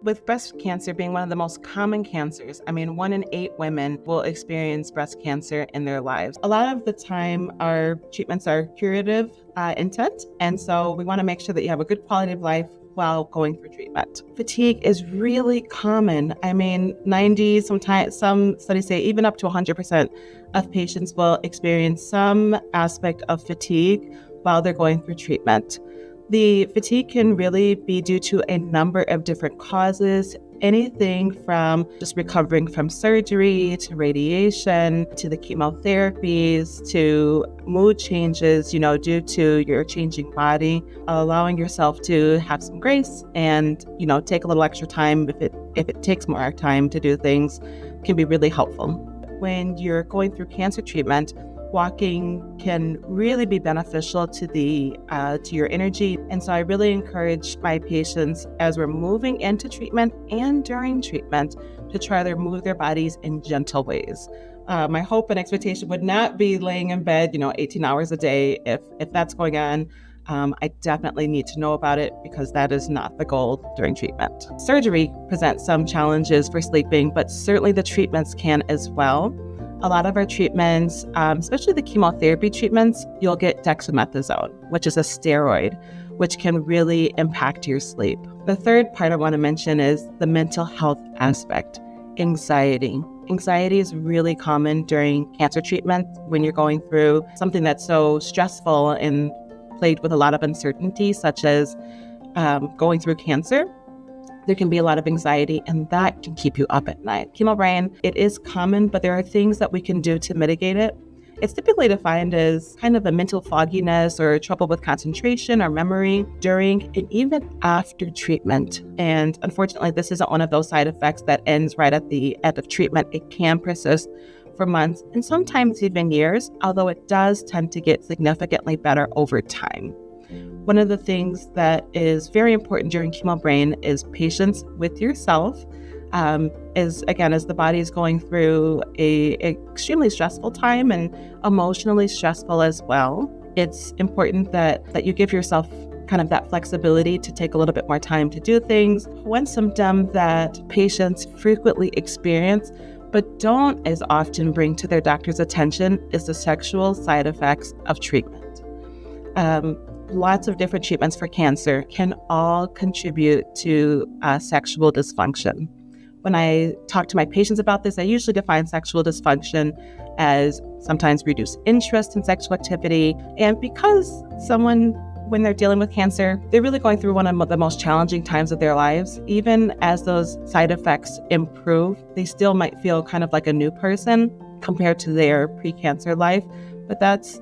With breast cancer being one of the most common cancers, 1 in 8 women will experience breast cancer in their lives. A lot of the time, our treatments are curative intent, and so we want to make sure that you have a good quality of life while going through treatment. Fatigue is really common. 90, sometimes some studies say even up to 100% of patients will experience some aspect of fatigue while they're going through treatment. The fatigue can really be due to a number of different causes, anything from just recovering from surgery to radiation to the chemotherapies to mood changes, due to your changing body, allowing yourself to have some grace and, take a little extra time if it takes more time to do things can be really helpful. When you're going through cancer treatment, walking can really be beneficial to your energy. And so I really encourage my patients as we're moving into treatment and during treatment to try to move their bodies in gentle ways. My hope and expectation would not be laying in bed, 18 hours a day. If that's going on, I definitely need to know about it because that is not the goal during treatment. Surgery presents some challenges for sleeping, but certainly the treatments can as well. A lot of our treatments, especially the chemotherapy treatments, you'll get dexamethasone, which is a steroid, which can really impact your sleep. The third part I want to mention is the mental health aspect, anxiety. Anxiety is really common during cancer treatment when you're going through something that's so stressful and plagued with a lot of uncertainty, such as going through cancer. There can be a lot of anxiety, and that can keep you up at night. Chemo brain, it is common, but there are things that we can do to mitigate it. It's typically defined as kind of a mental fogginess or trouble with concentration or memory during and even after treatment. And unfortunately, this isn't one of those side effects that ends right at the end of treatment. It can persist for months and sometimes even years, although it does tend to get significantly better over time. One of the things that is very important during chemo brain is patience with yourself. As the body is going through a extremely stressful time and emotionally stressful as well. It's important that you give yourself kind of that flexibility to take a little bit more time to do things. One symptom that patients frequently experience but don't as often bring to their doctor's attention is the sexual side effects of treatment. Lots of different treatments for cancer can all contribute to sexual dysfunction. When I talk to my patients about this, I usually define sexual dysfunction as sometimes reduced interest in sexual activity. And because someone, when they're dealing with cancer, they're really going through one of the most challenging times of their lives. Even as those side effects improve, they still might feel kind of like a new person compared to their pre-cancer life. But that's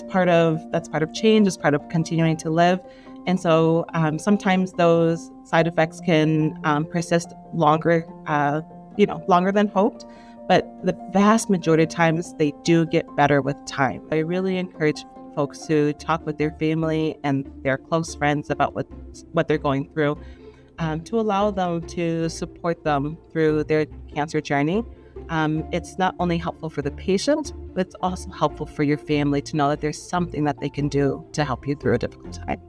part of change, it's part of continuing to live. And so sometimes those side effects can persist longer than hoped. But the vast majority of times they do get better with time. I really encourage folks to talk with their family and their close friends about what they're going through, to allow them to support them through their cancer journey. It's not only helpful for the patient, but it's also helpful for your family to know that there's something that they can do to help you through a difficult time.